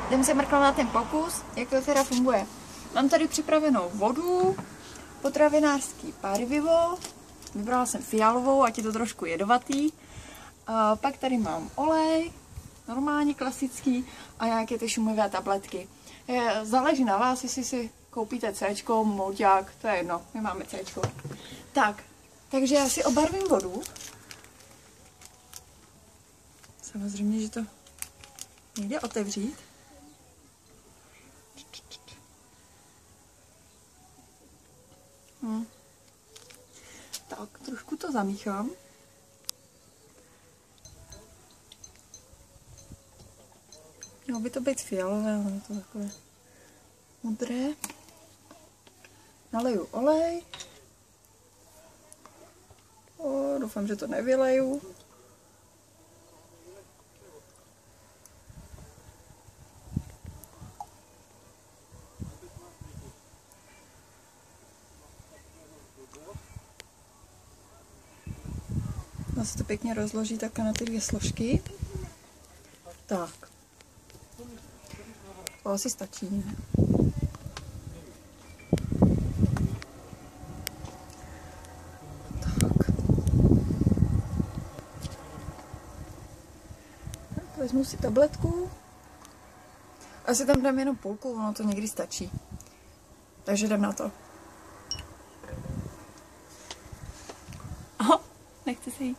Jdeme se mrknout na ten pokus, jak to teda funguje. Mám tady připravenou vodu, potravinářský barvivo, vybrala jsem fialovou, ať je to trošku jedovatý. A pak tady mám olej, normálně klasický, a nějaké ty šumivé tabletky. Záleží na vás, jestli si koupíte C-čko, moťák, to je jedno, my máme C-čko. Takže já si obarvím vodu. Samozřejmě, že to nejde otevřít. Tak, trošku to zamíchám. Mělo by to být fialové, ale je to takové modré. Naleju olej. Doufám, že to nevyleju. Ono se to pěkně rozloží takhle na ty dvě složky. Tak. To asi stačí, ne? Tak. Vezmu si tabletku. Asi tam dám jenom půlku, ono to někdy stačí. Takže jdem na to. Aha, nechci se jít.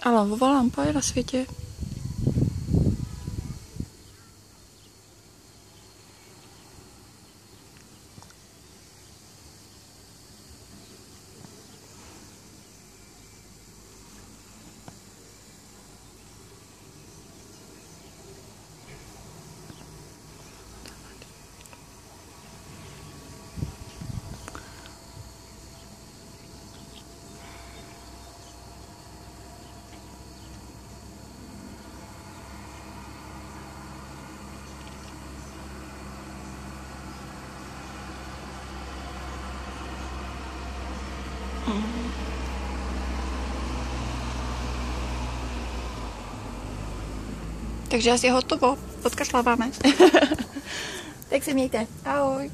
A lavová lampa je na světě. Takže asi je hotovo. Podkašláváme. Tak se mějte. Ahoj.